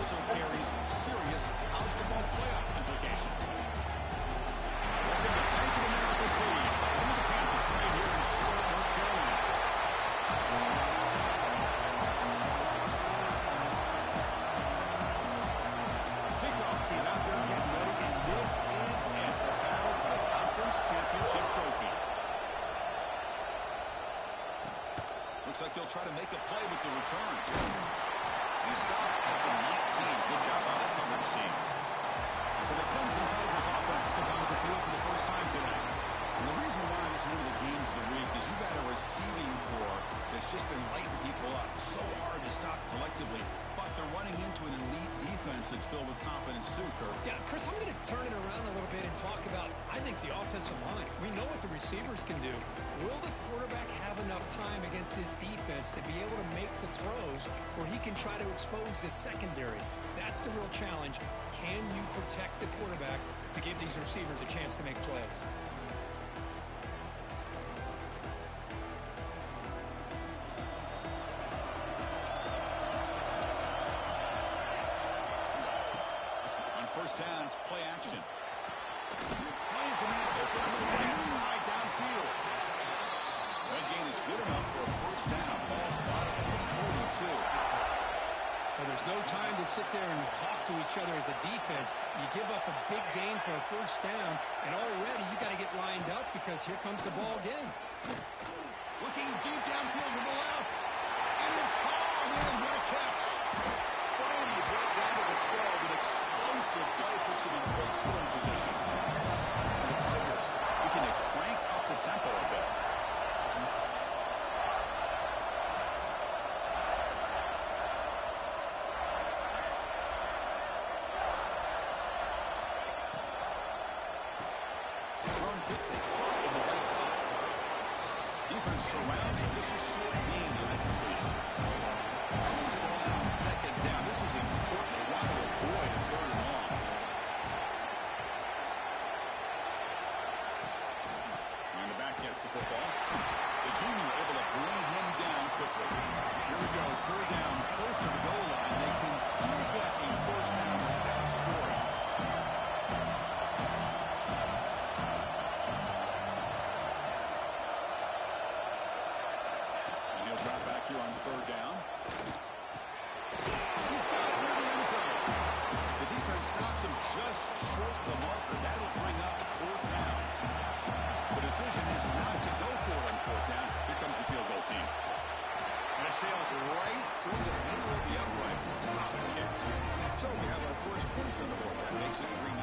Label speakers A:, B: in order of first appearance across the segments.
A: also carries serious college football playoff implications. Welcome to Bank of America Stadium. Home of the Panthers right here in Charlotte, North Carolina. Kickoff team out there getting ready, and this is it, the battle for the conference championship trophy. Looks like he'll try to make a play with the return. He stopped at the 19. Good job by the coverage team. So the Clemson Tigers offense comes onto the field for the first time today. And the reason why this is one of the games of the week is you've got a receiving corps that's just been lighting people up. So hard to stop collectively. But they're running into an elite defense that's filled with confidence too, Kirk.
B: Yeah, Chris, I'm going to turn it around a little bit and talk about, I think, the offensive line. We know what the receivers can do. Will the quarterback have enough time against this defense to be able to make the throws where he can try to expose the secondary? That's the real challenge. Can you protect the quarterback to give these receivers a chance to make plays?
A: First down, it's play action. Plays him out open on the right side downfield. That gain is good enough for a first down. Ball spotted at the 42.
B: Well, there's no time to sit there and talk to each other as a defense. You give up a big gain for a first down, and already you got to get lined up because here comes the ball again.
A: Looking deep downfield to the left. And it's home in. What a catch. Finally brought down to the 12. An explosive play puts him in great scoring position. And the Tigers looking to crank up the tempo a bit. Run quick, they caught in the right side. Defense surrounds him. Just a short gain on that completion. Coming to the line on second down. This is important. They want to avoid a third and long. And the back gets the football. The junior able to bring him down quickly. Here we go. Third down, close to the goal line. They can still get a first down without scoring. And he'll drop back here on third down. He's got it near the end zone. The defense stops him just short of the marker. That'll bring up fourth down. The decision is not to go for it on fourth down. Here comes the field goal team. And it sails right through the middle of the uprights. Solid kick. So we have our first points on the board. That makes it 3-0.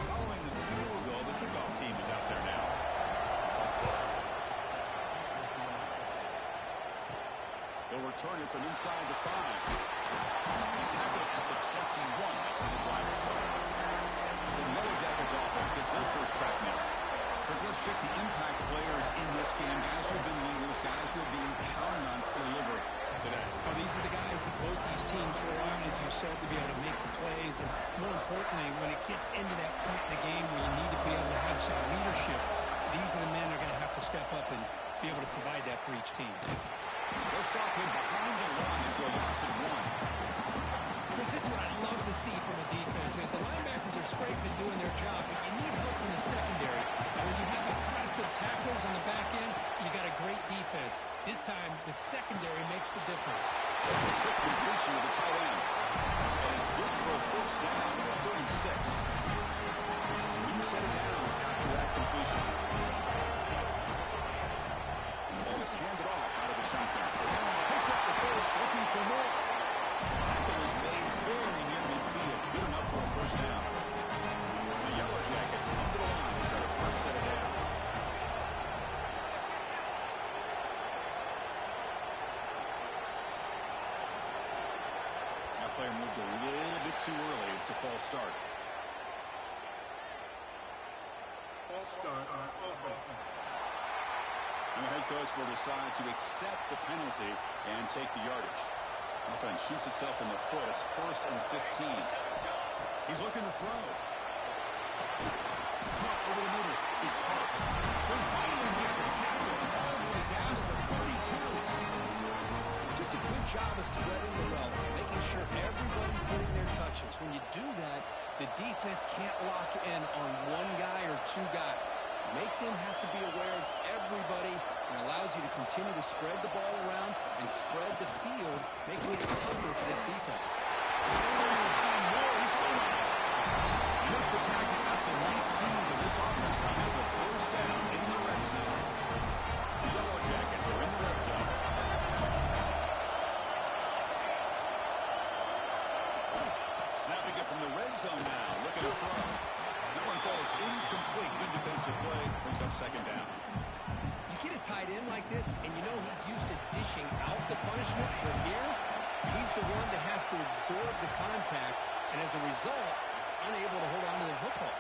A: Following the field goal, the kickoff team is out there now. They'll return it from inside the 5. He's tackled at the 21. That's when the drive will start. So the Yellow Jackets offense gets their first crack now. Let's check the impact players in this game. Guys who have been leaders, guys who are being counted on to deliver today.
B: Well, these are the guys that both these teams rely on, as you said, to be able to make the plays. And more importantly, when it gets into that point in the game where you need to be able to have some leadership, these are the men that are going to have to step up and be able to provide that for each team.
A: They'll stop him behind the line for a loss of 1.
B: Chris, this is what I love to see from a defense is the linebackers are scraping and doing their job, but you need help from the secondary. And when you have aggressive tacklers on the back end, you got a great defense. This time, the secondary makes the difference.
A: Quick completion of the tight end. And it's good for a first down at 36. New set of downs after that completion. The ball is handed off out of the shotgun. Picks up the first, looking for more. Tackle is made very near midfield. Good enough for a first down. The Yellow Jackets come to the line to set a first set of downs. That player moved a little bit too early. It's a false start.
C: False start on offense.
A: And the head coach will decide to accept the penalty and take the yardage. Offense shoots itself in the foot. It's 1st and 15. He's looking to throw. Caught over the middle. It's Hart. They finally make the tackle all the way down to the 32.
B: Just a good job of spreading the wealth, making sure everybody's getting defense can't lock in on one guy or two guys. Make them have to be aware of everybody, and allows you to continue to spread the ball around and spread the field, making it tougher for this defense.
A: Make the tackle at the 19, but this offense now has a first down in the red zone. The Yellow Jackets are in the red zone. Snapping it from the red zone now, looking to throw. That one falls incomplete. Good defensive play, brings up second down.
B: You get a tight end like this, and you know he's used to dishing out the punishment, but here, he's the one that has to absorb the contact, and as a result, he's unable to hold on to the football.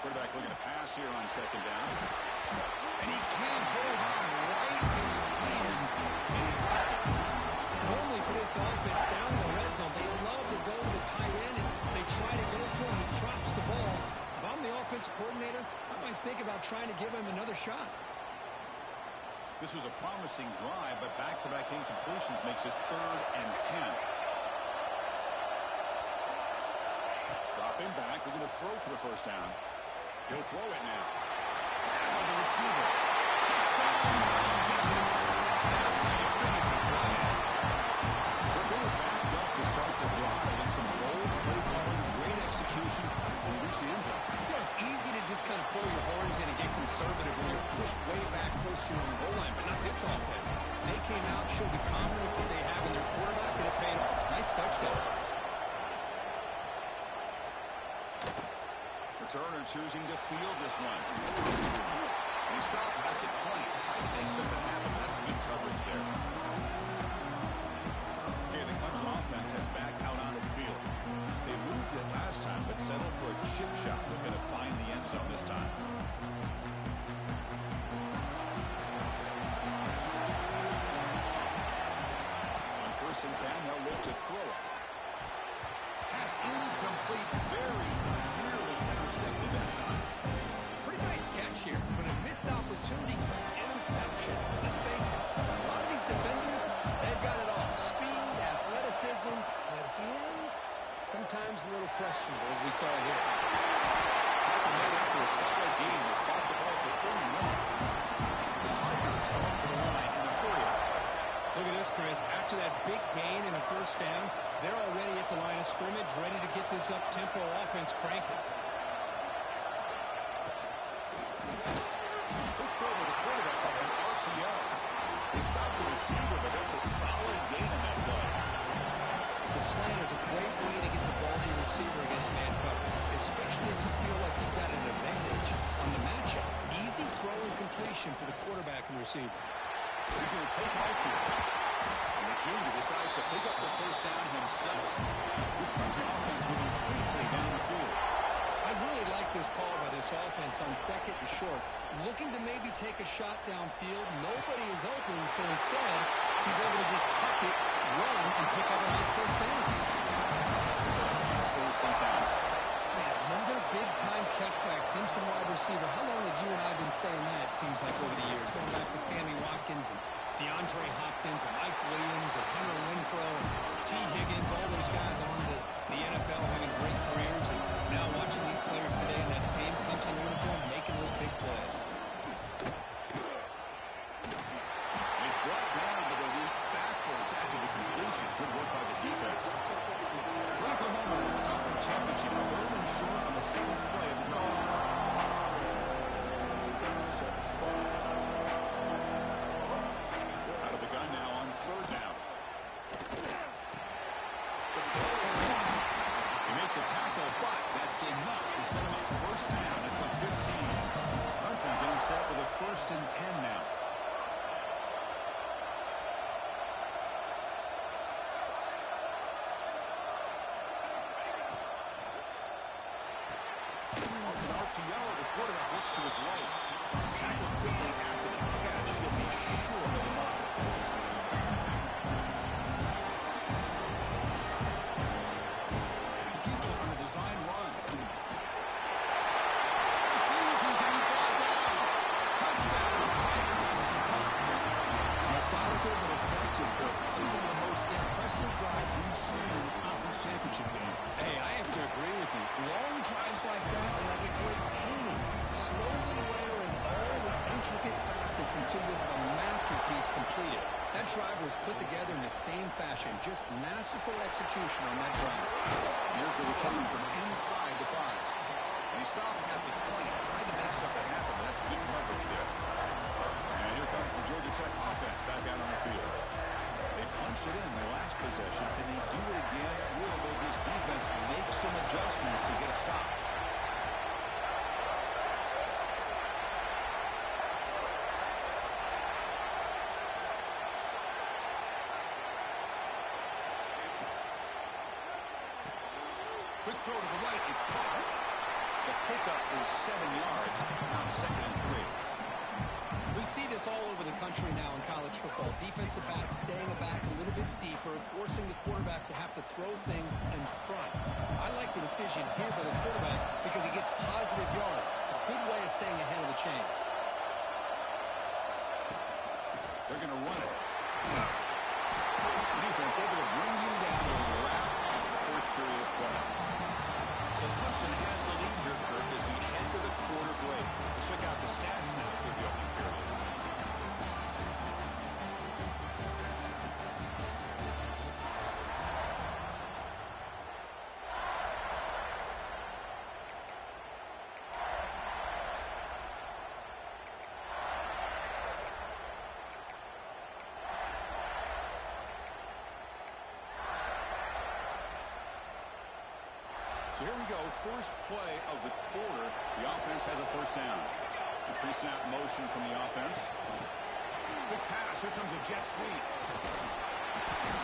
A: Quarterback looking to pass here on second down. And he can't hold on right in his hands, and he dropped it.
B: Normally for this offense, down in the red zone, they love to go to the tight end, and they try to go to him, he drops the ball. If I'm the offensive coordinator, I might think about trying to give him another shot.
A: This was a promising drive, but back-to-back incompletions makes it 3rd and 10. Dropping back, looking to throw for the first down. He'll throw it now. Now the receiver. Touchdown, Jackets. That's how you finish it. They're going backed up to start the drive, and some bold play calling, great execution, and reach the end zone.
B: Yeah, it's easy to just kind of pull your horns in and get conservative when you're pushed way back close to your own goal line, but not this offense. They came out, showed the confidence that they have in their quarterback, and it paid off. Nice touchdown.
A: Returner choosing to field this one. And he stopped at the 20, trying to make something happen. That's good coverage there. Okay, the Clemson offense heads back out onto the field. They moved it last time, but settled for a chip shot. Looking to find the end zone this time. On 1st and 10, they'll look to throw it. Pass incomplete, very nearly intercepted that time.
B: Pretty nice catch here, but a missed opportunity for interception. Let's face it, a lot of these defenders, they've got it all. Speed, athleticism, but hands, sometimes a little questionable, as we saw here.
A: Tackle made after a solid gain to spot the ball for 31. The Tigers come up to the line in the 40.
B: Look at this, Chris. After that big gain and a first down, they're already at the line of scrimmage, ready to get this up-tempo offense cranking.
A: Good throw with the quarterback off the RPO. They stopped the receiver, but that's a solid gain in that play.
B: The slant is a great way to get the ball to your receiver against man cover, especially if you feel like you've got an advantage on the matchup. Easy throw and completion for the quarterback and receiver.
A: He's going to take off here. And the junior decides to pick up the first down himself. This Clemson offense moving quickly down the field.
B: I really like this call by this offense on 2nd and short. Looking to maybe take a shot downfield. Nobody is open, so instead, he's able to just tuck it, run, and pick up a nice first down.
A: First and 10.
B: Yeah, another big-time catch by a Clemson wide receiver. How long have you and I been saying that, it seems like, over the years? Going back to Sammy Watkins and DeAndre Hopkins and Mike Williams and Hunter Renfrow and T. Higgins, all those guys on the NFL having great careers. And now watching these players today in that same Clemson uniform making those big plays.
A: He's brought down with a leap backwards after the completion. Good work by the defense. Critical moment in this conference championship. 3rd and short on the 7th play of the call. Out of the gun now on 3rd down. They make the tackle, but that's enough to set him up first down at the 15. Clemson getting set with a 1st and 10 now. The quarterback looks to his right. Tackled quickly after the catch. He'll be sure of the mark. He keeps it on a design run. Refusing to be brought down. Touchdown, Tigers. Methodical but effective. One of the most impressive drives we've seen in the conference championship game.
B: Hey, I have to agree with you. drive was put together in the same fashion. Just masterful execution on that drive.
A: Here's the return from inside the 5. And he stopped at the 20, trying to make something happen. That's good coverage there. And here comes the Georgia Tech offense back out on the field. They punched it in their last possession. Can they do it again? Or will this defense make some adjustments to get a stop? Quick throw to the right. It's caught. The pickup is 7 yards. Now 2nd and 3.
B: We see this all over the country now in college football. Defensive backs staying back a little bit deeper, forcing the quarterback to have to throw things in front. I like the decision here by the quarterback because he gets positive yards. It's a good way of staying ahead of the chains.
A: They're going to run it. The defense able to bring him down to the last first period of play. So Clemson has the lead here, Kirk, as we head to the quarter break. Let's check out the stats now for the opening period. So here we go, first play of the quarter. The offense has a first down. The pre-snap motion from the offense. Big pass, here comes a jet sweep.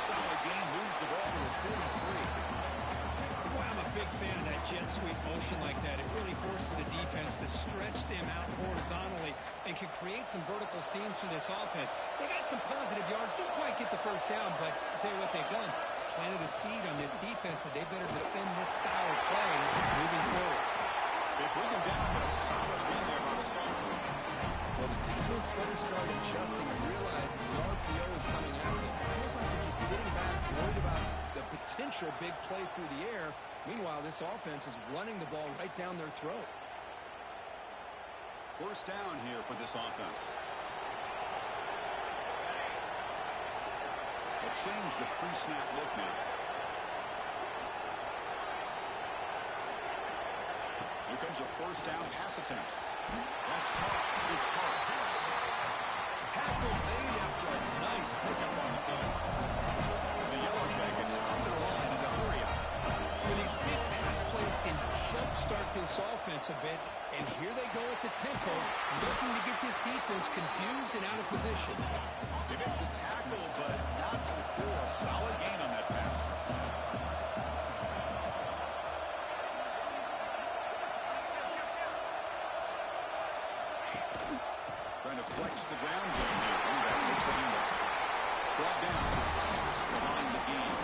A: Solid gain, moves the ball to the 43.
B: Boy, I'm a big fan of that jet sweep motion like that. It really forces the defense to stretch them out horizontally and can create some vertical seams for this offense. They got some positive yards, didn't quite get the first down, but I'll tell you what they've done. Planted a seed on this defense that they better defend this style of play moving forward.
A: They bring him down, but a solid win there by the sophomore.
B: Well, the defense better start adjusting and realize the RPO is coming at them. It feels like they're just sitting back, worried about the potential big play through the air. Meanwhile, this offense is running the ball right down their throat.
A: First down here for this offense. They'll change the pre-snap look now. Here comes a first down pass attempt. That's caught. It's caught. Tackle made after a nice pickup on the play. The Yellow Jackets come to the line in the hurry up.
B: Well, these big pass plays can jumpstart this offense a bit, and here they go at the tempo, looking to get this defense confused and out of position.
A: They make the tackle, but not before a solid gain on that pass. Trying to flex the ground game here. Ooh, that takes a handoff. Brought down. Past the line of the game.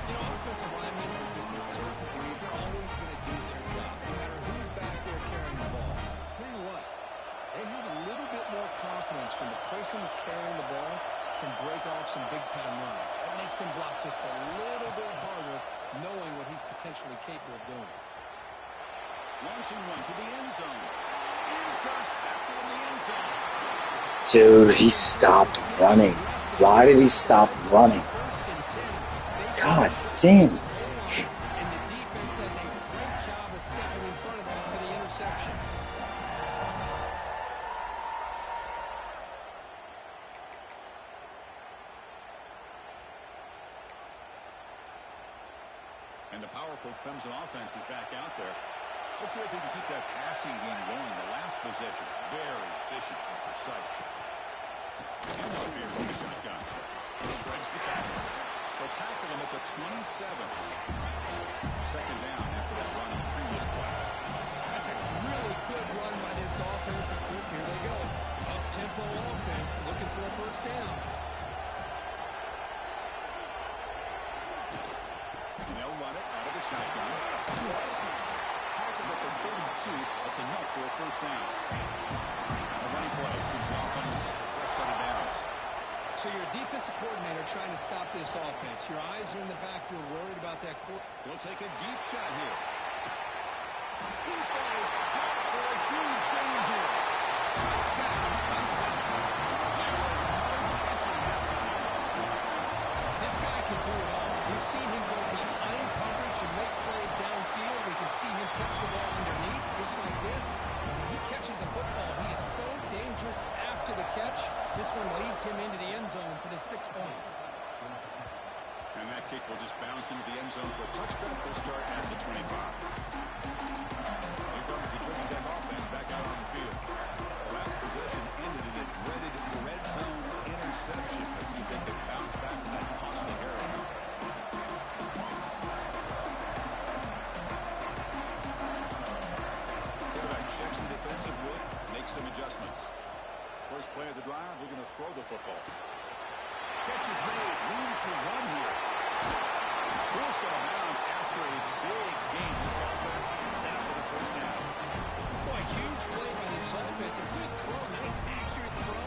B: You know, offensive linemen are just a certain breed. They're always going to do their job, no matter who's back there carrying the ball. I'll tell you what, they have a little bit more confidence when the person that's carrying the ball can break off some big-time runs. That makes them block just a little bit harder, knowing what he's potentially capable of doing.
A: Launching one to the end zone. Intercepted in the end zone.
D: Dude, he stopped running. Why did he stop running? God damn it.
B: And the defense does a great job of stepping in front of him for the interception.
A: And the powerful Clemson offense is back out there. Let's see if they can keep that passing game going. The last possession, very efficient and precise. And off here from the shotgun. Shreds the tackle. They'll tackle him at the 27. Second down after that run on the previous play.
B: That's a really good run by this offense. And Chris, here they go. Up-tempo offense looking for a first down.
A: And they'll run it out of the shotgun. Tackled at the 32. That's enough for a first down. A running play keeps the offense fresh set of downs.
B: So you're a defensive coordinator trying to stop this offense. Your eyes are in the backfield, worried about that quarterback.
A: He'll take a deep shot here. Deep ball is caught for a huge gain here. Touchdown, Clemson. There was no catching that
B: This guy can do it all. We've seen him go behind coverage and make plays downfield. We can see him catch the ball underneath, just like this. And when he catches a football, he is so dangerous after the catch. This one leads him into the end zone for the 6 points.
A: And that kick will just bounce into the end zone for a touchback. We'll start at the 25. Here comes the Georgia Tech offense back out on the field. The last possession ended in a dreaded red zone interception. Let's see if they can bounce back from that costly error. Quarterback checks the defensive wood, makes some adjustments. First play of the drive, they're going to throw the football. Catch is made, room to run here. Forced out of bounds after a big game. This offense set up with a first down.
B: Boy, huge play by this offense. A good throw, nice accurate throw.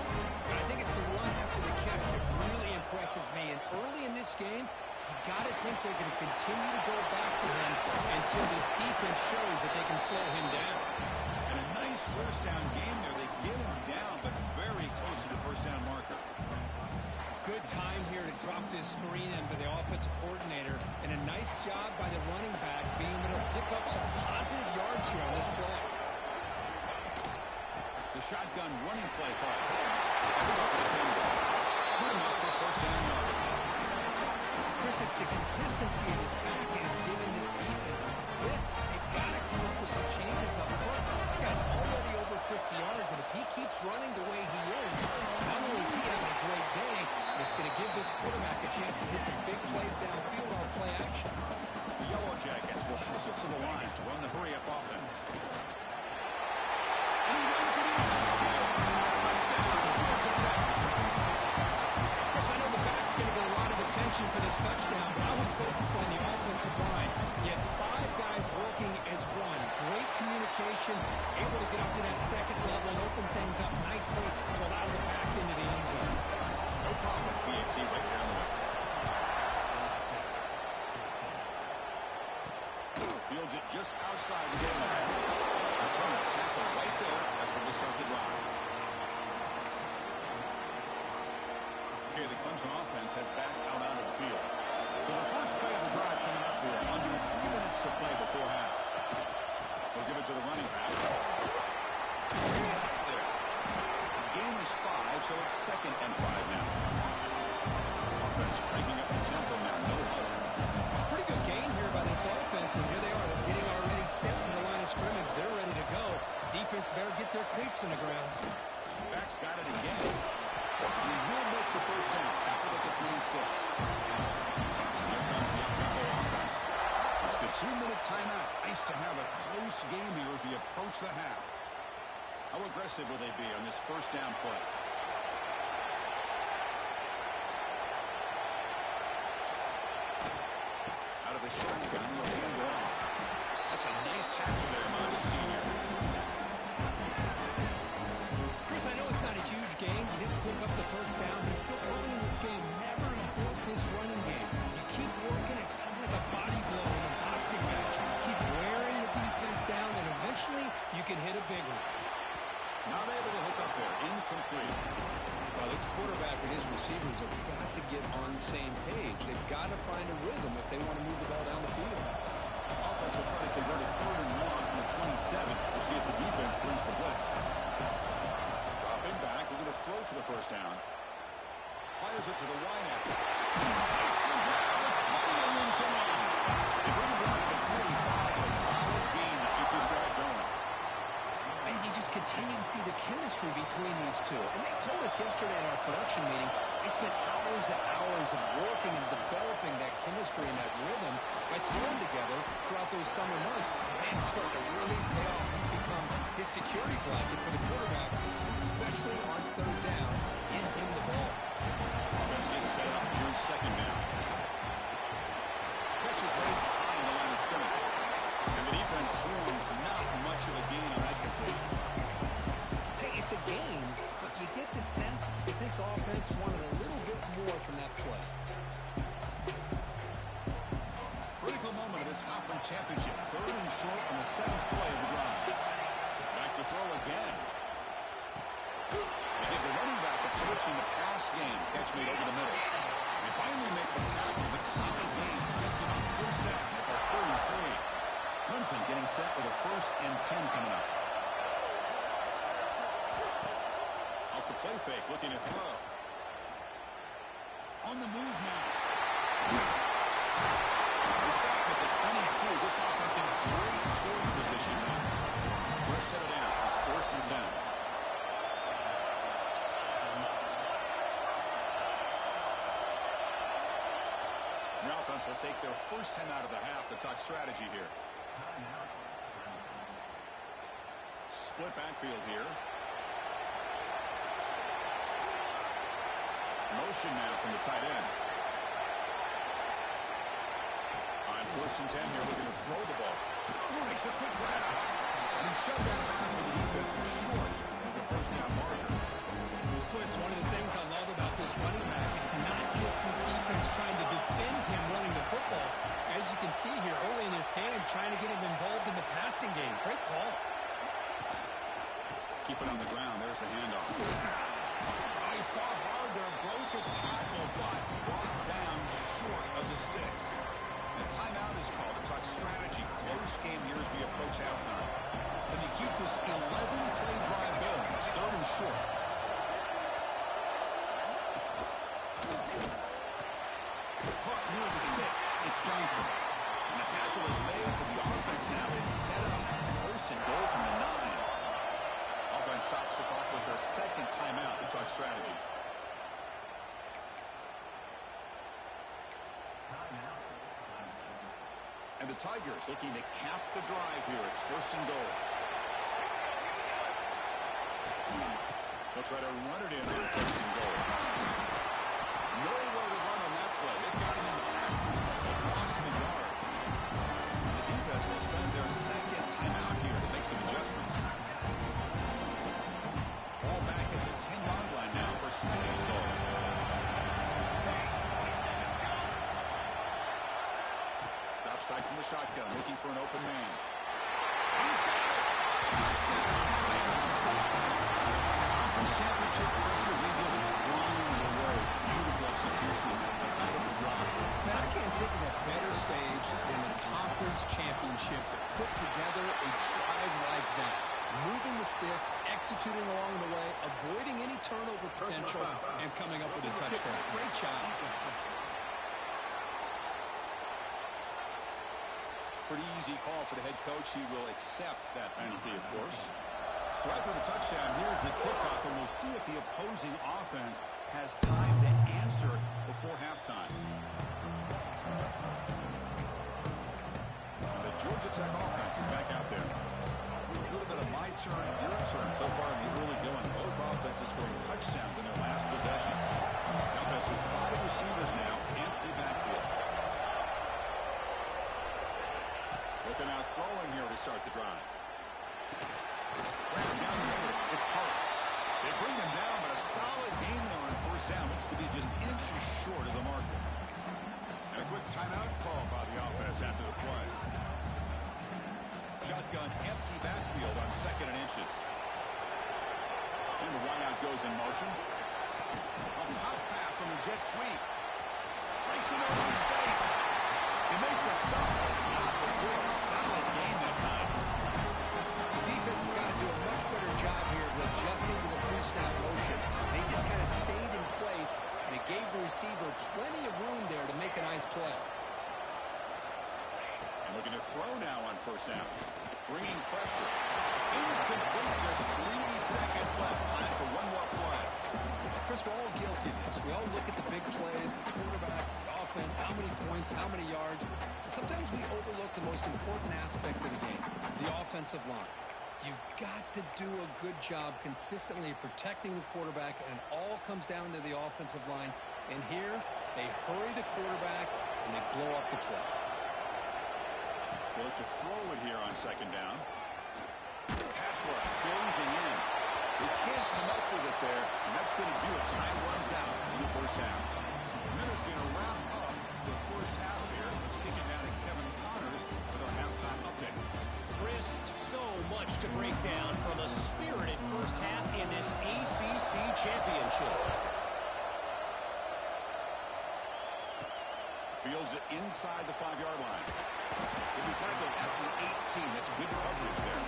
B: But I think it's the run after the catch that really impresses me. And early in this game, you got to think they're going to continue to go back to him until this defense shows that they can slow him down.
A: And a nice first down game there. They get him down, but very close to the first down marker.
B: Good time here to drop this screen in by the offensive coordinator, and a nice job by the running back being able to pick up some positive yards here on this play.
A: The shotgun running play call. That's off the defender. Good enough for first down yardage.
B: Chris, it's the consistency of this back is giving this defense fits. They've got to come up with some changes up front. This guy's already over 50 yards, and if he keeps running the way he is, not only is he having a great day, it's going to give this quarterback a chance to hit some big plays downfield off play action.
A: The Yellow Jackets will hustle to the line to run the hurry-up offense. And he runs it in for the score. Touchdown, Georgia Tech.
B: Chris, I know the back's going to get a lot of attention for this touchdown, but I was focused on the offensive line. You had 5 guys working as one. Great communication, able to get up to that second level and open things up nicely to allow the back into the end zone.
A: No problem. PAT right down the way. Fields it just outside the game line. Return a tackle right there. That's where we'll start the drive. Okay, the Clemson offense heads back out onto the field. So the first play of the drive coming up here. Under 3 minutes to play before half. We'll give it to the running back. He's up there. The game is 5, so it's 2nd and 5 now. Offense cranking up the tempo now. No huddle.
B: Pretty good game here by this offense, and here they are. They're getting already set to the line of scrimmage. They're ready to go. Defense better get their cleats in the ground.
A: Back's got it again. He will make the first down. Tackled at the 26. Here comes the up-tempo offense. It's the 2-minute timeout. Nice to have a close game here as we approach the half. How aggressive will they be on this first down play? Out of the shotgun, he'll hand it off. That's a nice tackle there by the senior.
B: Chris, I know it's not a huge game. You didn't pick up the first down, but still early in this game, never built this running game. You keep working. It's kind of like a body blow in a boxing match. Keep wearing the defense down, and eventually you can hit a big one.
A: Not able to hook up there. Incomplete.
B: Well, this quarterback and his receivers have got to get on the same page. They've got to find a rhythm if they want to move the ball down the field.
A: Offense will try to convert a 3rd and 1 from the 27. We'll see if the defense brings the blitz. Dropping back. We're going to throw for the first down. Fires it to the wideout. Makes the grab. Plenty of room to run. They bring him down to the 45. A solid game to keep this drive going.
B: And you just continue to see the chemistry between these two. And they told us yesterday in our production meeting, they spent hours and hours of working and developing that chemistry and that rhythm by throwing together throughout those summer months. And man, it's starting to really pay off. He's become his security blanket for the quarterback, especially on 3rd down, getting him the ball.
A: Offense getting set up here in 2nd down. Catch is right behind the line of scrimmage. And the defense swarms not much of a gain on that completion.
B: Hey, it's a game, but you get the sense that this offense wanted a little bit more from that play.
A: Critical moment of this conference championship. 3rd and short on the 7th play of the drive. Back to throw again. They give the running back a touch in the pass game. Catch made over the middle. They finally make the tackle, but solid gain sets them up first down at the 33. Clemson getting set with a 1st and 10 coming up. Off the play fake, looking to throw. On the move now. They stop at the 22. This offense in great scoring position now. First set it down. It's 1st and 10. The offense will take their first 10 out of the half. The talk strategy here. Split backfield here. Motion now from the tight end. On 1st and 10 here, looking to throw the ball. Makes a quick grab. And he shoved that around with the defense short of the first down marker.
B: It's one of the things I love about this running back. It's not just this defense trying to defend him running the football. As you can see here early in this game, trying to get him involved in the passing game. Great call.
A: Keep it on the ground. There's the handoff. He fought hard there, broke a tackle, but brought down short of the sticks. The timeout is called to talk strategy. Close game here as we approach halftime. Can you keep this 11-play drive going? It's 3rd and short. Caught near the sticks. It's Johnson. And the tackle is made, but the offense now is set up. 1st and goal from the 9. Offense stops the clock with their 2nd timeout to talk strategy. And the Tigers looking to cap the drive here. It's 1st and goal. They'll try to run it in on 1st and goal. Nowhere to run on that play. They've got him in the backfield. That's a loss of a yard. The defense will spend their 2nd timeout here to make some adjustments. Ball back at the 10-yard line now for 2nd and goal. Drops back from the shotgun, looking for an open man. He's got it. Touchdown, Tigers. Conference championship pressure, they just grind away. Beautiful execution. Incredible drive.
B: Man, I can't think of a better stage than the conference championship to put together a drive like that. Moving the sticks, executing along the way, avoiding any turnover potential, and coming up with a touchdown. Great job.
A: Pretty easy call for the head coach. He will accept that penalty, of course. So after the touchdown, here's the kickoff, and we'll see if the opposing offense has time to answer before halftime. The Georgia Tech offense is back out there. A little bit of my turn, your turn so far in the early going. Both offenses scoring touchdowns in their last possessions. The offense with 5 receivers now, empty backfield. Looking out throwing here to start the drive. Down the middle, it's Hart. They bring him down, but a solid game there on 1st down. Looks to be just inches short of the marker. And a quick timeout call by the offense after the play. Shotgun empty backfield on 2nd and inches. And the wideout goes in motion. A pop pass on the jet sweep. Breaks him over space. They make the stop. Not before a solid game that time.
B: The defense has got to do a much better job here of adjusting to the pre-snap motion. They just kind of stayed in place, and it gave the receiver plenty of room there to make a nice play.
A: And looking to throw now on 1st down. Bringing pressure. Incomplete, just 3 seconds left. Time for one more play.
B: Chris, we're all guilty of this. We all look at the big plays, the quarterbacks, the offense, how many points, how many yards. And sometimes we overlook the most important aspect of the game, the offensive line. You've got to do a good job consistently protecting the quarterback, and it all comes down to the offensive line. And here, they hurry the quarterback, and they blow up the play.
A: They look to throw it here on 2nd down. Pass rush closing in. They can't come up with it there, and that's going to do it. Time runs out in the 1st half. And then it's going to wrap up the 1st half here. Let's kick it down to Kevin Connors with our halftime update.
E: Chris, so much to break down from a spirited 1st half in this ACC championship.
A: moves it inside the 5-yard line. He'll be tackled at the 18. That's good coverage there.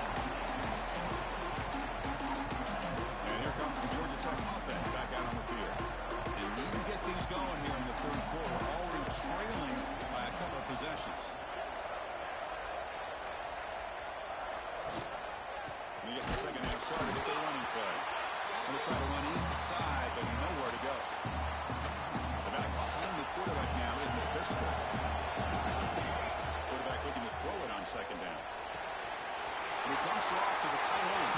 A: And here comes the Georgia Tech offense back out on the field. They need to get these going here in the third quarter, already trailing by a couple of possessions. We get the second half started with their running play. Going to try to run inside, but nowhere to go. The back behind the quarterback now in the pistol. Quarterback looking to throw it on second down. And he dumps it off to the tight end.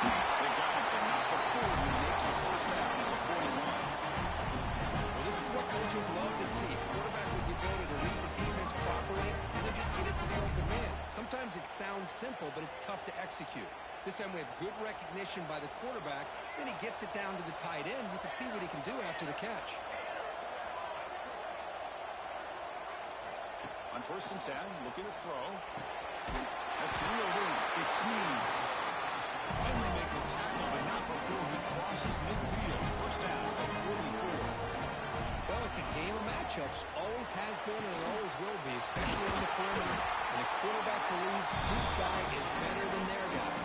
A: They got him, but not before he makes a first down at the 41.
B: Well, this is what coaches love to see. A quarterback with the ability to read the defense properly and then just get it to the open man. Sometimes it sounds simple, but it's tough to execute. This time we have good recognition by the quarterback. Then he gets it down to the tight end. You can see what he can do after the catch.
A: On 1st and 10, looking to throw. That's real in. It's Snead. Finally make the tackle, but not before he crosses midfield. First down at the 44.
B: Well, it's a game of matchups. Always has been and it always will be, especially on the perimeter. And the quarterback believes his guy is better than their guy.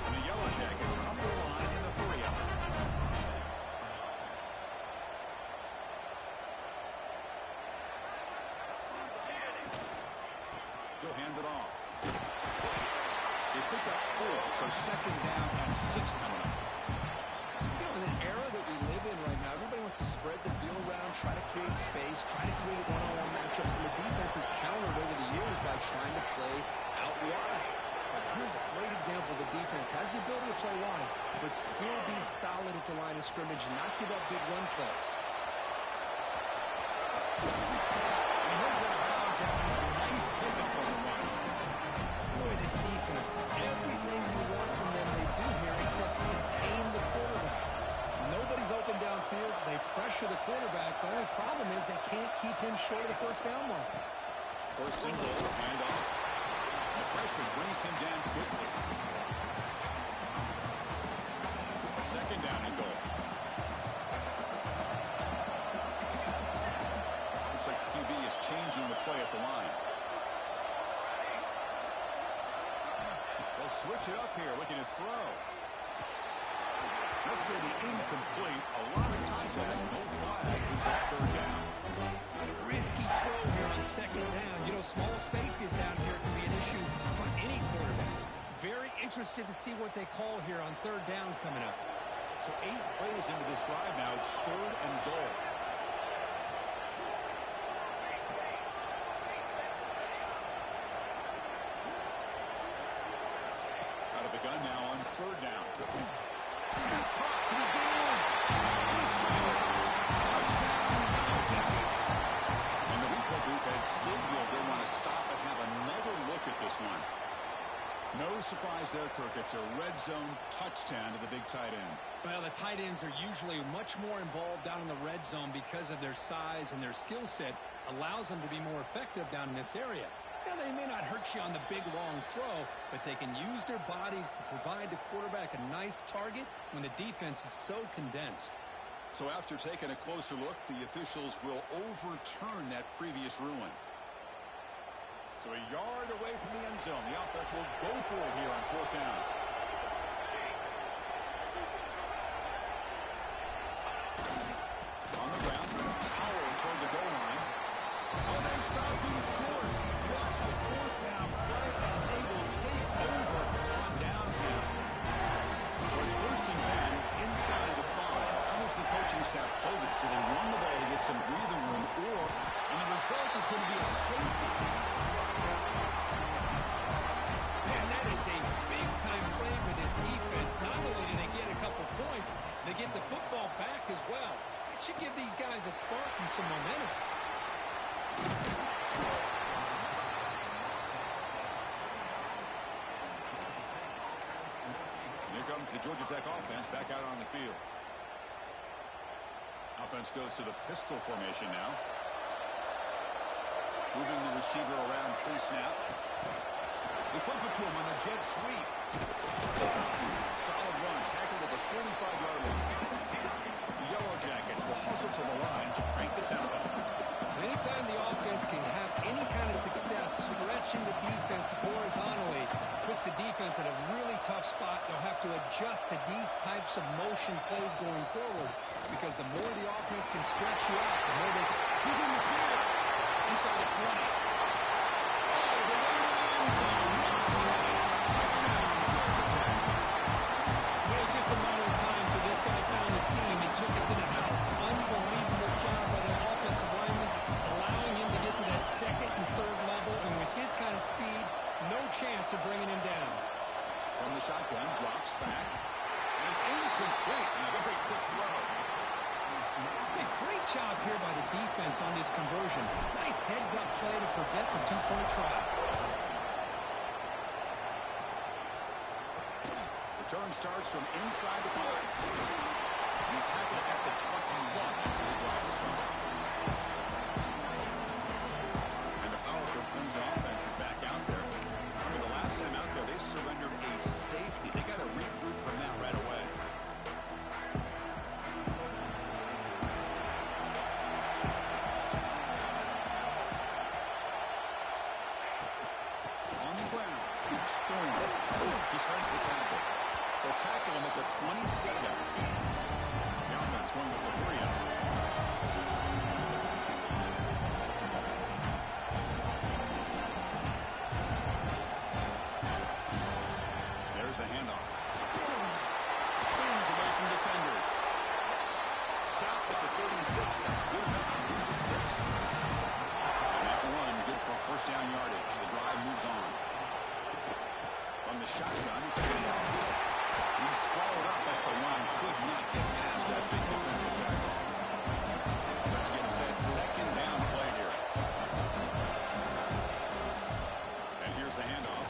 A: And the Yellow Jackets come to the line in a hurry-up. He'll hand it off. They pick up 4, so second down and 6 coming up.
B: You know, in an era that we live in right now, everybody wants to spread the field around, try to create space, try to create one-on-one matchups, and the defense has countered over the years by trying to play out wide. But here's a great example. The defense has the ability to play wide, but still be solid at the line of scrimmage and not give up big run plays.
A: He heads out of bounds after a nice pickup on the run.
B: Boy, this defense, everything you want from them they do here except contain the quarterback. Nobody's open downfield. They pressure the quarterback. The only problem is they can't keep him short of the first down mark.
A: First and goal, hand off. The freshman brings him down quickly. Second down and goal. Looks like QB is changing the play at the line. They'll switch it up here, looking to throw. That's going to be incomplete. A lot of contact, no flag. It's off third down.
B: Risky throw here on second down. You know, small spaces down here can be an issue for any quarterback. Very interested to see what they call here on third down coming up.
A: So 8 plays into this drive now. It's third and goal. Out of the gun now on third down. This spot to the goal. He scores. Touchdown, Yellow Jackets. And the replay booth has signaled they want to stop and have another look at this one. No surprise there, Kirk. It's a red zone touchdown to the big tight end.
B: Well, the tight ends are usually much more involved down in the red zone because of their size and their skill set allows them to be more effective down in this area. Now, they may not hurt you on the big, long throw, but they can use their bodies to provide the quarterback a nice target when the defense is so condensed.
A: So after taking a closer look, the officials will overturn that previous ruling. So a yard away from the end zone. The offense will go for it here on fourth down. On the ground, power toward the goal line. Oh, they stopped him short. What a fourth down play, and they will take over on downs now. So it's 1st and 10 inside the 5. How does the coaching staff hold it? So they run the ball to get some breathing room, and the result is going to be a safety.
B: Man, that is a big-time play for this defense. Not only do they get a couple points, they get the football back as well. It should give these guys a spark and some momentum.
A: Here comes the Georgia Tech offense back out on the field. Offense goes to the pistol formation now. Moving the receiver around pre-snap. They flip it to him on the jet sweep. Solid run, tackled at the 45-yard line. The Yellow Jackets will also to the line to crank the tempo.
B: Anytime the offense can have any kind of success stretching the defense horizontally, puts the defense in a really tough spot. They'll have to adjust to these types of motion plays going forward, because the more the offense can stretch you out, the more they can...
A: He's in the clear. Inside the 20. Oh, the one end zone. Touchdown, Georgia Tech.
B: It was just a matter of time till this guy found the seam and took it to the house. Unbelievable job by the offensive lineman, allowing him to get to that second and third level, and with his kind of speed, no chance of bringing him down.
A: From the shotgun, drops back. And it's incomplete. And a very quick throw.
B: Hey, great job here by the defense on this conversion. Nice heads-up play to prevent the two-point try.
A: Return starts from inside the 5. He's tackled at the 21 as the drive will start. And the powerful Clemson offense is back out there. Remember, the last time out there, they surrendered a safety. They got to regroup from that right away. On the ground, it's Spoon. He shreds the tackle. They'll tackle him at the 27. The offense going with the 3-up. There's the handoff. Spins away from defenders. Stopped at the 36. That's good enough to move the sticks. And that run good for first down yardage. The drive moves on. From the shotgun, it's a handoff. He's swallowed up at the line. Could not get past that big defensive tackle. Let's get set. Second down play here. And here's the handoff.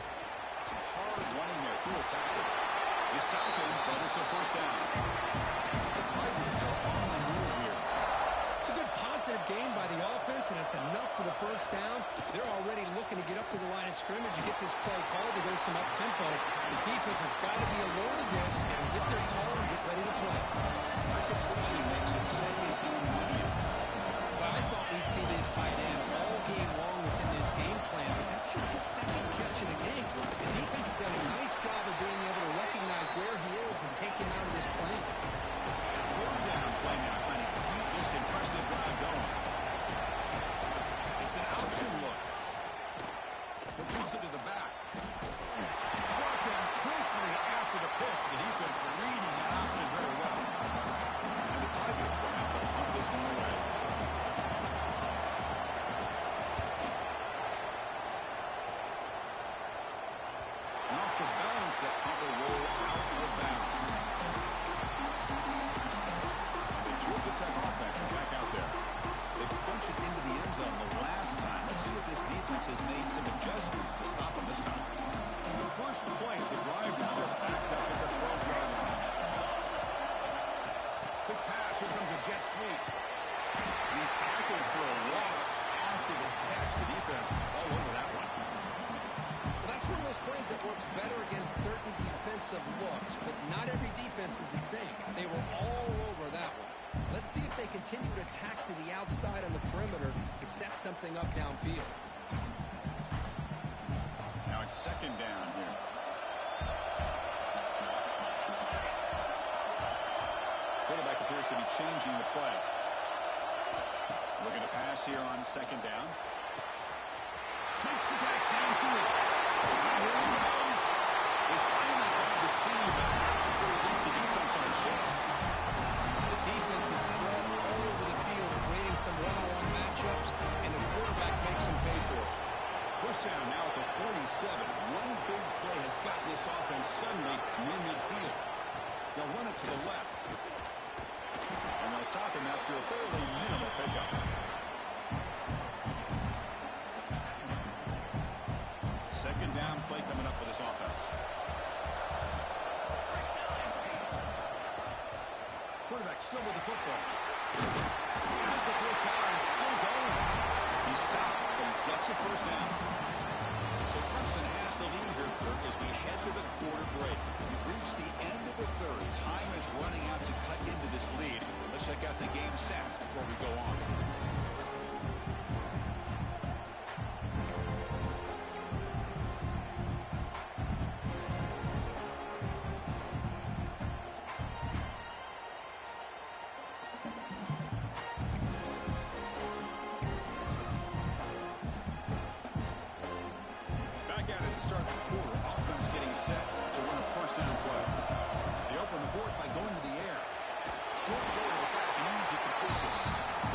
A: Some hard running there through a tackle. You stop him, but it's a first down. The Tigers are on the move here.
B: It's a good positive game by the offense, and it's enough for the first down. They're already looking to get up to the line of scrimmage and get this play called to go some up-tempo. The defense has got to be alert of this and get their call and get ready to play.
A: That completion makes it second and medium.
B: Well, I thought we'd see this tight end all game long within this game plan, but that's just his second catch of the game. The defense has done a nice job of being able to recognize where he is and take him out of this play.
A: Third down play now, trying to keep this impressive drive going. It's an option look. He throws it to the back. Brought down quickly after the pitch. The defense reading that option very well. And the Tigers will have to pump this one away. And off the balance, that pump will roll out of bounds. The Georgia Tech offense is back out there. They punched it into the end zone the last time. Let's see if this defense has made some adjustments to stop them this time. And the first play of the drive now, they're backed up at the 12-yard line. Quick pass, here comes a jet sweep. He's tackled for a loss after the catch. The defense all over that one.
B: Well, that's one of those plays that works better against certain defensive looks, but not every defense is the same. They were all over that one. Let's see if they continue to attack to the outside on the perimeter to set something up downfield.
A: Now it's second down here. Quarterback appears to be changing the play. Looking to pass here on second down. Makes the catch downfield. And here he goes. They finally got the seam back after he leads the defense on a chase.
B: The defense is spread all over the field, creating some one-on-one matchups, and the quarterback makes them pay for it.
A: First down now at the 47. One big play has gotten this offense suddenly near midfield. They'll run it to the left. And they'll stop him after a fairly minimal pickup. Second down play coming up for this offense. Quarterback still with the football. Has the first down, still going. He stopped and gets a first down. So Clemson has the lead here, Kirk, as we head to the quarter break. We've reached the end of the third. Time is running out to cut into this lead. Let's check out the game stats to start the quarter. Offense getting set to run a first down play. They open the fourth by going to the air. Short throw to the back, an easy completion.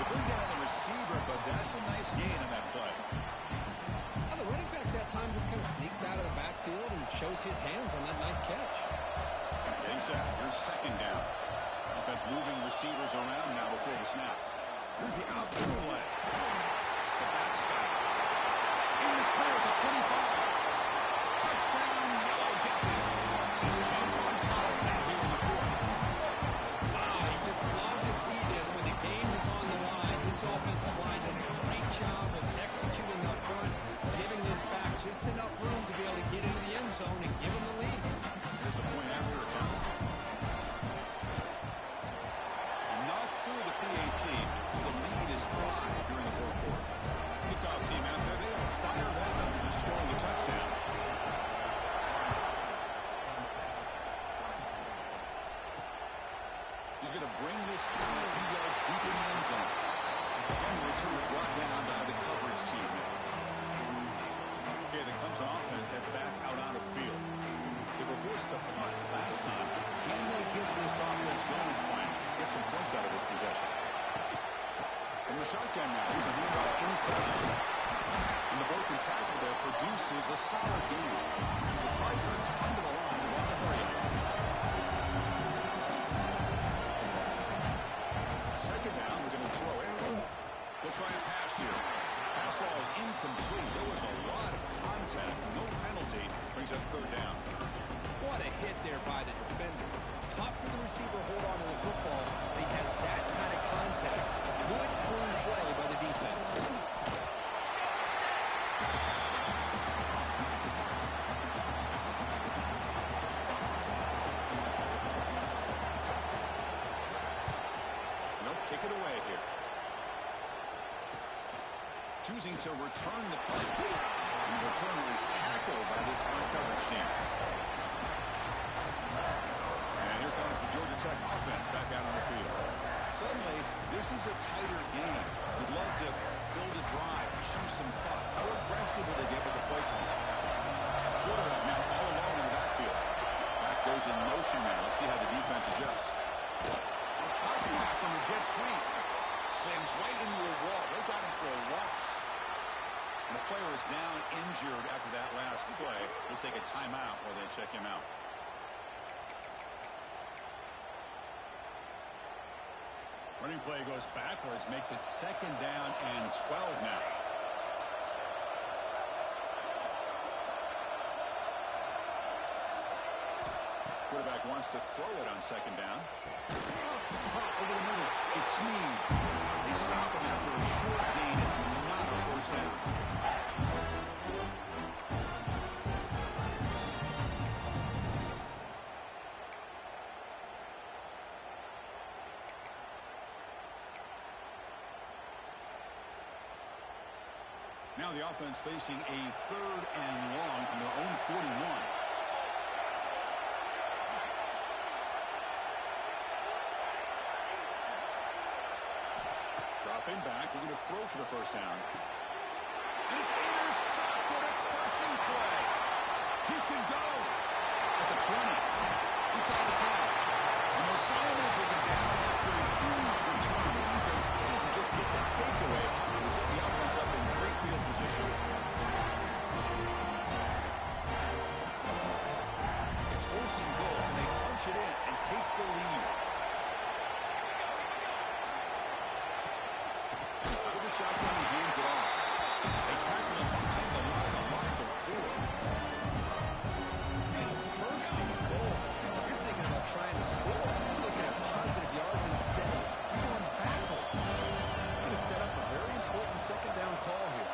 A: They bring down the receiver, but that's a nice gain on that play.
B: Well, the running back that time just kind of sneaks out of the backfield and shows his hands on that nice catch.
A: Getting set. Here's second down. Offense moving receivers around now before the snap. Here's the option play. The back's got it. In the clear at the 25. Touchdown, Yellow Jackets. Jump on top now here in the fourth.
B: Wow, you just love to see this when the game is on the line. This offensive line does a great job of executing up front, giving this back just enough room to be able to get into the end zone and give them the lead.
A: Here's the point after attempt. Knocked through the PAT, so the lead is 5 here in the fourth quarter. Kickoff team out there, they are fired up after just scoring a touchdown. He's going to bring this down a few yards deep in the end zone. And the return brought down by the coverage team. Okay, the Clemson offense heads back out on the field. They were forced to punt last time. Can they get this offense going finally? Get some points out of this possession. From the shotgun now, here's a handoff inside. And the broken tackle there produces a solid gain. The Tigers come to the line and want to hurry up. Second down, we're going to throw it. They'll try and pass here. Pass ball is incomplete. There was a lot of contact. No penalty. Brings up third down.
B: What a hit there by the defender. Tough for the receiver to hold on to the football, but he has that kind of contact. Good, clean play by the defense.
A: They'll kick it away here. Choosing to return the punt. And the returner is tackled by this high coverage team. And here comes the Georgia Tech offense back out on the field. Suddenly, this is a tighter game. Would love to build a drive, choose some clock. How aggressive will they get with the play call? Quarterback now all alone in the backfield. Back goes in motion now. Let's see how the defense adjusts. A pop pass on the jet sweep. Slams right into a wall. They got him for a loss. And the player is down injured after that last play. They'll take a timeout while they check him out. Running play goes backwards, makes it second down and 12 now. Quarterback wants to throw it on second down. Over the middle. It's Snead. They stop him after a short gain. It's not a first down. Now the offense facing a third and long from their own 41. Dropping back, we're going to throw for the first down. And it's intercepted, a crushing play. He can go at the 20. Inside the 10. And they'll finally bring it down after a huge return. The defense doesn't just get the takeaway. They set the offense up in great field position. It's first and goal. Can they punch it in and take the lead? Out of the shotgun, he hands it off. They tackle him behind the line, a loss of 4.
B: And it's first and goal. You're thinking about trying to score. You're looking at positive yards, and instead you're going backwards. It's going to set up a very important second down call here.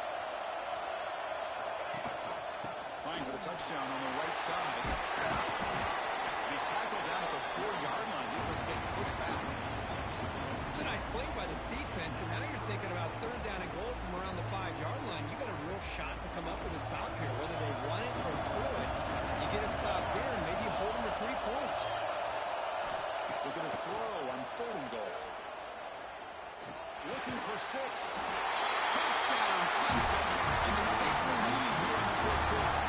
A: Flying for the touchdown on the right side. And he's tackled down at the 4-yard line. Defense getting pushed back.
B: It's a nice play by this defense, and now you're thinking about third down and goal from around the 5-yard line. You got a real shot to come up with a stop here, whether they run it or throw it. You get a stop here, and maybe you hold them to 3 points.
A: They're going to throw on third and goal. Looking for 6. Touchdown, Clemson, and they take the lead here in the fourth quarter.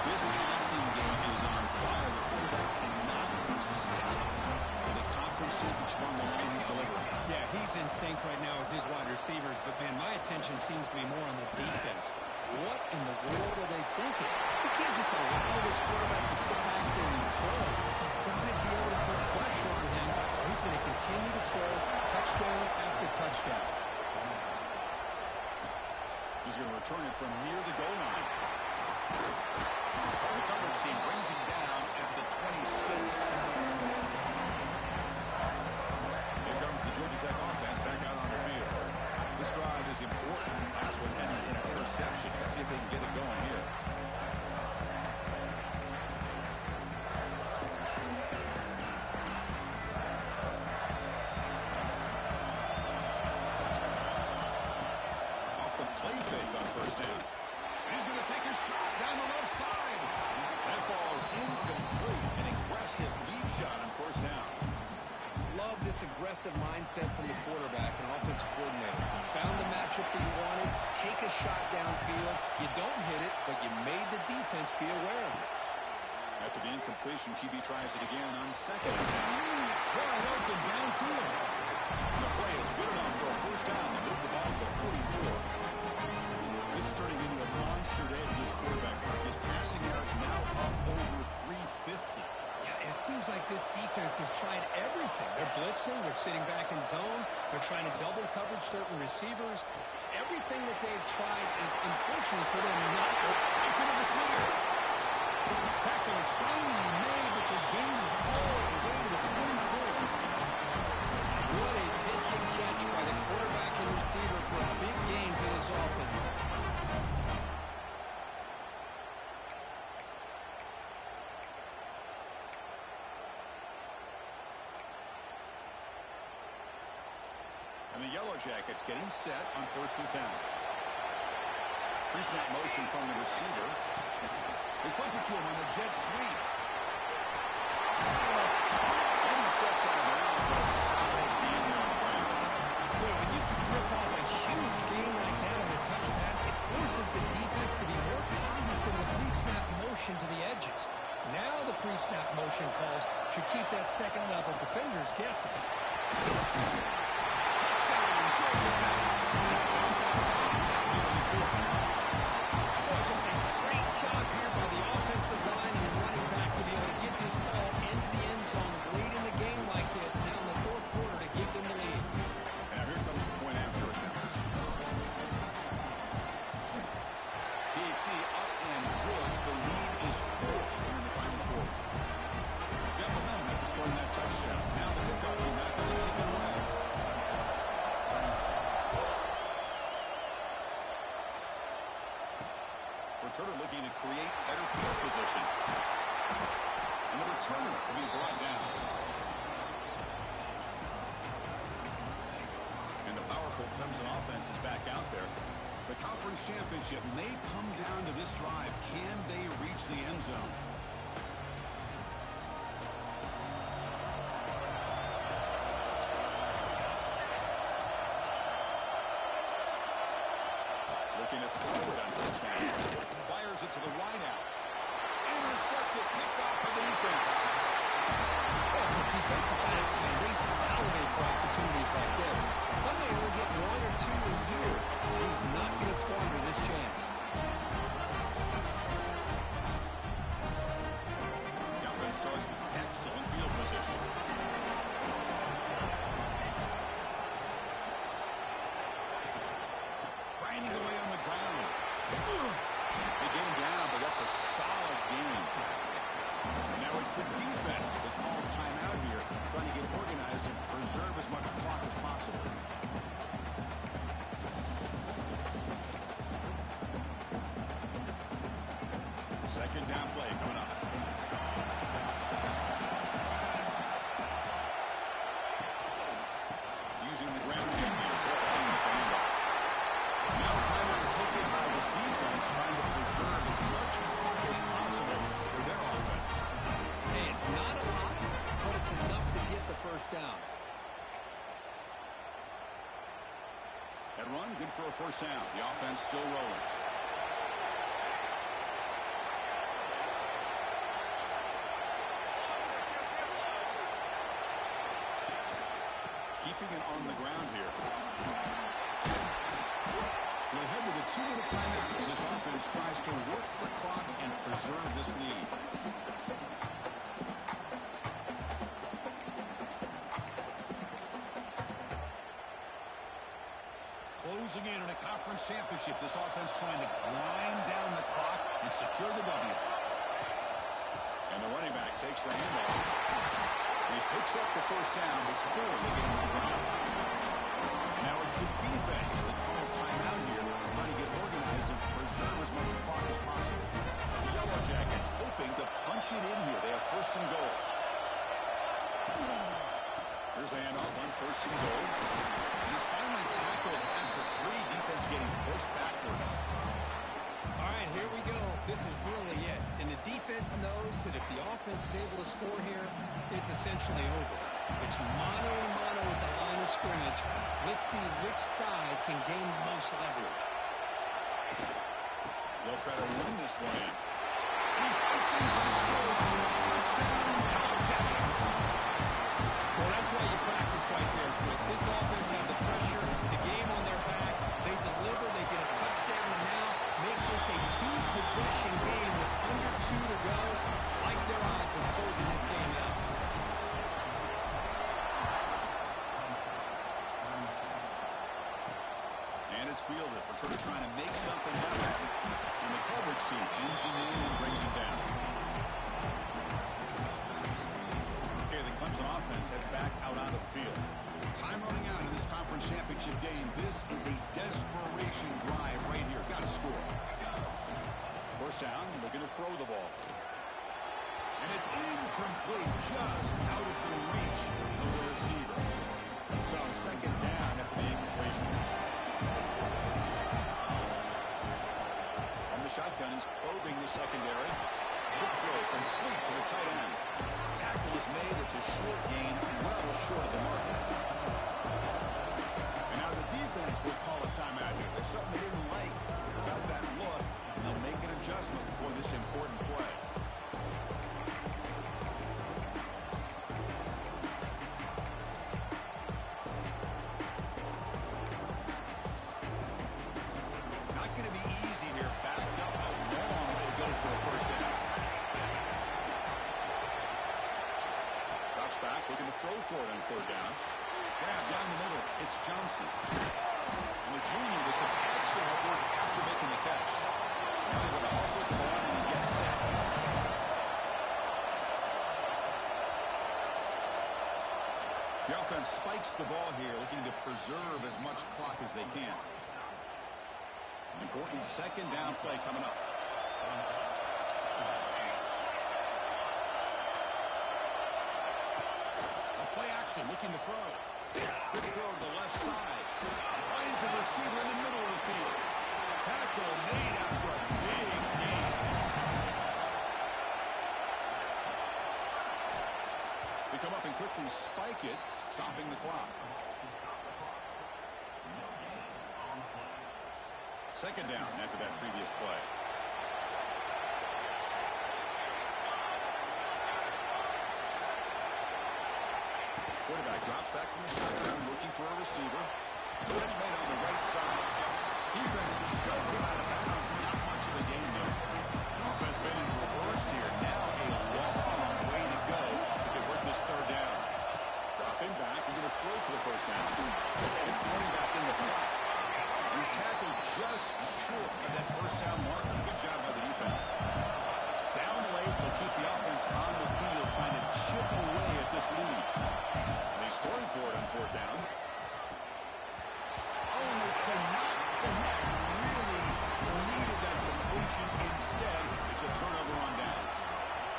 A: This passing game is on fire. The quarterback cannot be stopped. The conference championship on the line he's delivering.
B: Yeah, he's in sync right now with his wide receivers, but, man, my attention seems to be more on the defense. What in the world are they thinking? You can't just allow this quarterback to sit back there and throw. You've got to be able to put pressure on him, or he's going to continue to throw touchdown after touchdown.
A: He's going to return it from near the goal line. The coverage team brings him down at the 26. Here comes the Georgia Tech offense back out on the field. This drive is important. Last one ended in an interception. Let's see if they can get it going here. Off the play fake on first down. He's going to take a shot down the left side. That ball is incomplete. An aggressive deep shot on first down.
B: Love this aggressive mindset from the quarterback and offensive coordinator. Found the matchup that you wanted. Take a shot downfield. You don't hit it, but you made the defense be aware of it.
A: After the incompletion, QB tries it again on second and 10. Wide open downfield. The play is good enough for a first down to move the ball to 44. This is turning into a monster day for this quarterback. His passing yards now up over 350.
B: Yeah, and it seems like this defense has tried everything. They're blitzing. They're sitting back in zone. They're trying to double coverage certain receivers. Everything that they've tried is, unfortunately for them, not.
A: It's into the clear. Tackle is finally made, but the gain is all the way to the 24.
B: What a pitch and catch by the quarterback and receiver for a big gain for this offense.
A: And the Yellow Jackets getting set on first and 10. Pre-snap motion from the receiver. They flip it to him on the jet sweep. And he steps out of bounds, but a solid gain there on the ground.
B: Boy, when you can rip off a huge gain like that on a touch pass, it forces the defense to be more cognizant of the pre-snap motion to the edges. Now the pre-snap motion calls should keep that second-level defenders guessing.
A: Georgia Tech. Jump on top.
B: Boy, just a great job here by the offensive line and the running back to be able to get this ball into the end zone late in the game like this, now in the fourth quarter to give them the lead.
A: Now here comes the point after attempt. PAT up and good. The lead is 4 here in the final quarter. Got momentum after scoring that touchdown. Now the kickoff team out there to kick it away. Returner looking to create better field position. And the returner will be brought down. And the powerful Clemson offense is back out there. The conference championship may come down to this drive. Can they reach the end zone? Looking to throw it on first down. Fires it to the wideout. Intercepted, picked off by the defense.
B: Well, for defensive backs, man, they salivate for opportunities like this. Some may only get 1 or 2 a year. He's not going to squander this chance.
A: The offense starts with excellent field position. Grinding away on the ground. They get him down, but that's a solid game. Now it's the defense that calls timeout here, trying to get organized and preserve as much clock as possible. Second down play coming up. Using the ground game here to offense the handoff. Now timeout taken by the defense, trying to preserve as much clock as possible for their offense.
B: Hey, it's not a lot, but it's enough to get the first down.
A: That run, good for a first down. The offense still rolling. keeping it on the ground here. We'll head to the 2-minute timeout as this offense tries to work the clock and preserve this lead. Closing in on a conference championship, this offense trying to grind down the clock and secure the W. And the running back takes the handoff. He picks up the first down before they get him on the ground. And now it's the defense that calls timeout here, trying to get organized and preserve as much clock as possible. The Yellow Jackets hoping to punch it in here. They have first and goal. Here's the handoff on first and goal. And he's finally tackled at the 3. Defense getting pushed backwards.
B: All right, here we go. This is really it. And the defense knows that if the offense is able to score here, it's essentially over. It's mano a mano at the line of scrimmage. Let's see which side can gain the most leverage.
A: They'll try to win this one in. He fights in for the score. Touchdown, Yellow Jackets.
B: Well, that's why you practice right there, Chris. This offense had the pressure, the game on their back. They deliver, they get a touchdown, and now make this a 2-possession game with under 2 to go. Like their odds of closing this game out.
A: And it's fielded. Returner trying to make something happen. And the coverage seat pins him in and brings him down. Okay, the Clemson offense heads back out onto the field. Time running out in this conference championship game. This is a desperation drive right here. Got to score. First down, looking to throw the ball. And it's incomplete, just out of the reach of the receiver. So second down after the incompletion. On the shotgun, he's probing the secondary. Good throw, complete to the tight end. Tackle is made. It's a short gain, well short of the mark. And now the defense will call a timeout here. There's something they didn't like about that look, and they'll make an adjustment for this important play. Not going to be easy here. Backed up a long way to go for a first down. Drops back, looking to throw for it on third down. Grab down the middle. It's Johnson. And the junior with some excellent work after making the catch. Now they're going to hustle to the line and get set. The offense spikes the ball here, looking to preserve as much clock as they can. An important second down play coming up. Play action, looking to throw. Good throw to the left side. Finds a receiver in the middle of the field. Tackle made after a big gain. They come up and quickly spike it, stopping the clock. Second down after that previous play. Quarterback drops back from the shotgun, looking for a receiver. Catch made on the right side. Defense shoves him out of bounds. Not much of a gain there. Offense been in reverse here. Now a long way to go to convert this third down. Dropping back. We're going to throw for the first down. It's running back in the flat. He's tackled just short of that first down mark. Good job by the defense. Down late, they'll keep the offense on the field, trying to chip away at this lead. And he's throwing for it on fourth down. Oh, and they cannot connect. Really needed that completion. Instead, it's a turnover on downs.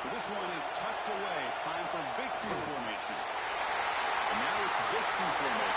A: So this one is tucked away. Time for victory formation. And now it's victory formation.